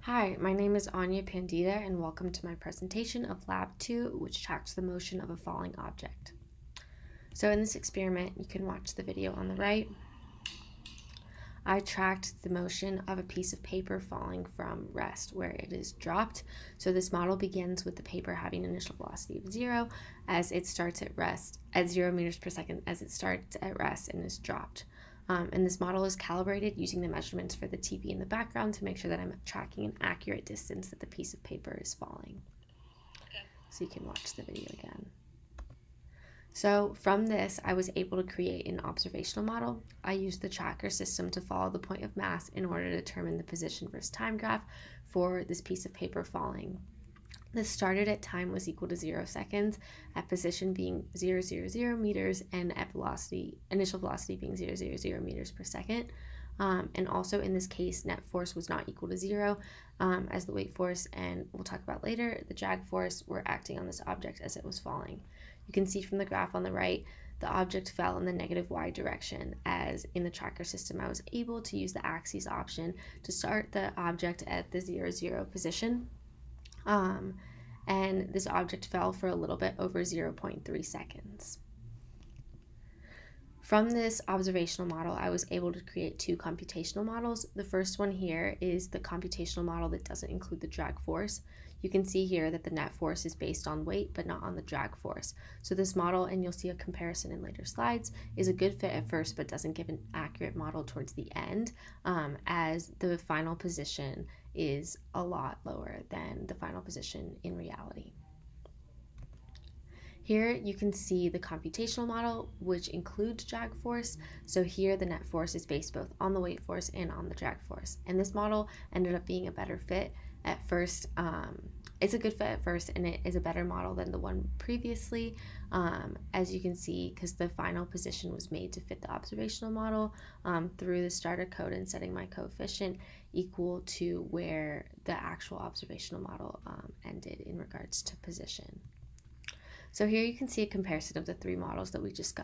Hi, my name is Anya Pandita and welcome to my presentation of Lab 2, which tracks the motion of a falling object. So in this experiment, you can watch the video on the right. I tracked the motion of a piece of paper falling from rest where it is dropped. So this model begins with the paper having initial velocity of 0 as it starts at rest at 0 meters per second as it starts at rest and is dropped. And this model is calibrated using the measurements for the TV in the background to make sure that I'm tracking an accurate distance that the piece of paper is falling. So you can watch the video again. So from this, I was able to create an observational model. I used the tracker system to follow the point of mass in order to determine the position versus time graph for this piece of paper falling. This started at time was equal to 0 seconds, at position being 0, 0, 0 meters, and at velocity, initial velocity being 0, 0, 0 meters per second. And also in this case, net force was not equal to 0, as the weight force, and we'll talk about later, the drag force were acting on this object as it was falling. You can see from the graph on the right, the object fell in the negative y direction, as in the tracker system I was able to use the axes option to start the object at the 0, 0 position. And this object fell for a little bit over 0.3 seconds. From this observational model, I was able to create two computational models. The first one here is the computational model that doesn't include the drag force. You can see here that the net force is based on weight, but not on the drag force. So this model, and you'll see a comparison in later slides, is a good fit at first, but doesn't give an accurate model towards the end, as the final position is a lot lower than the final position in reality. Here you can see the computational model, which includes drag force. So here the net force is based both on the weight force and on the drag force. And this model ended up being a better fit at first. It's a good fit at first, and it is a better model than the one previously, as you can see, because the final position was made to fit the observational model through the starter code and setting my coefficient equal to where the actual observational model ended in regards to position. So here you can see a comparison of the three models that we just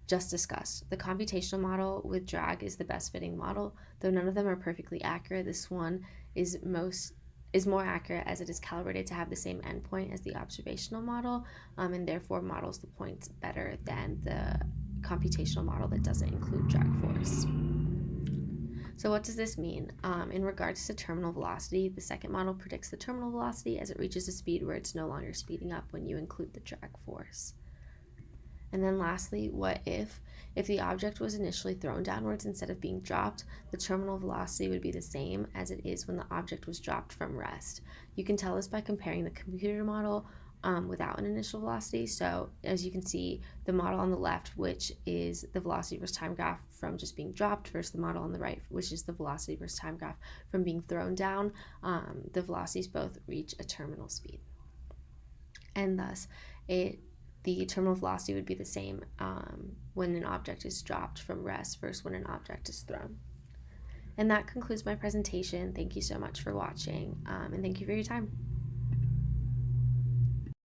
discussed. The computational model with drag is the best fitting model, though none of them are perfectly accurate. This one is more accurate as it is calibrated to have the same endpoint as the observational model, and therefore models the points better than the computational model that doesn't include drag force. So what does this mean? In regards to terminal velocity, the second model predicts the terminal velocity as it reaches a speed where it's no longer speeding up when you include the drag force. And then lastly, what if the object was initially thrown downwards instead of being dropped, the terminal velocity would be the same as it is when the object was dropped from rest. You can tell this by comparing the computer model without an initial velocity. So as you can see, the model on the left, which is the velocity versus time graph from just being dropped, versus the model on the right, which is the velocity versus time graph from being thrown down, the velocities both reach a terminal speed. And thus, the terminal velocity would be the same when an object is dropped from rest versus when an object is thrown. And that concludes my presentation. Thank you so much for watching, and thank you for your time.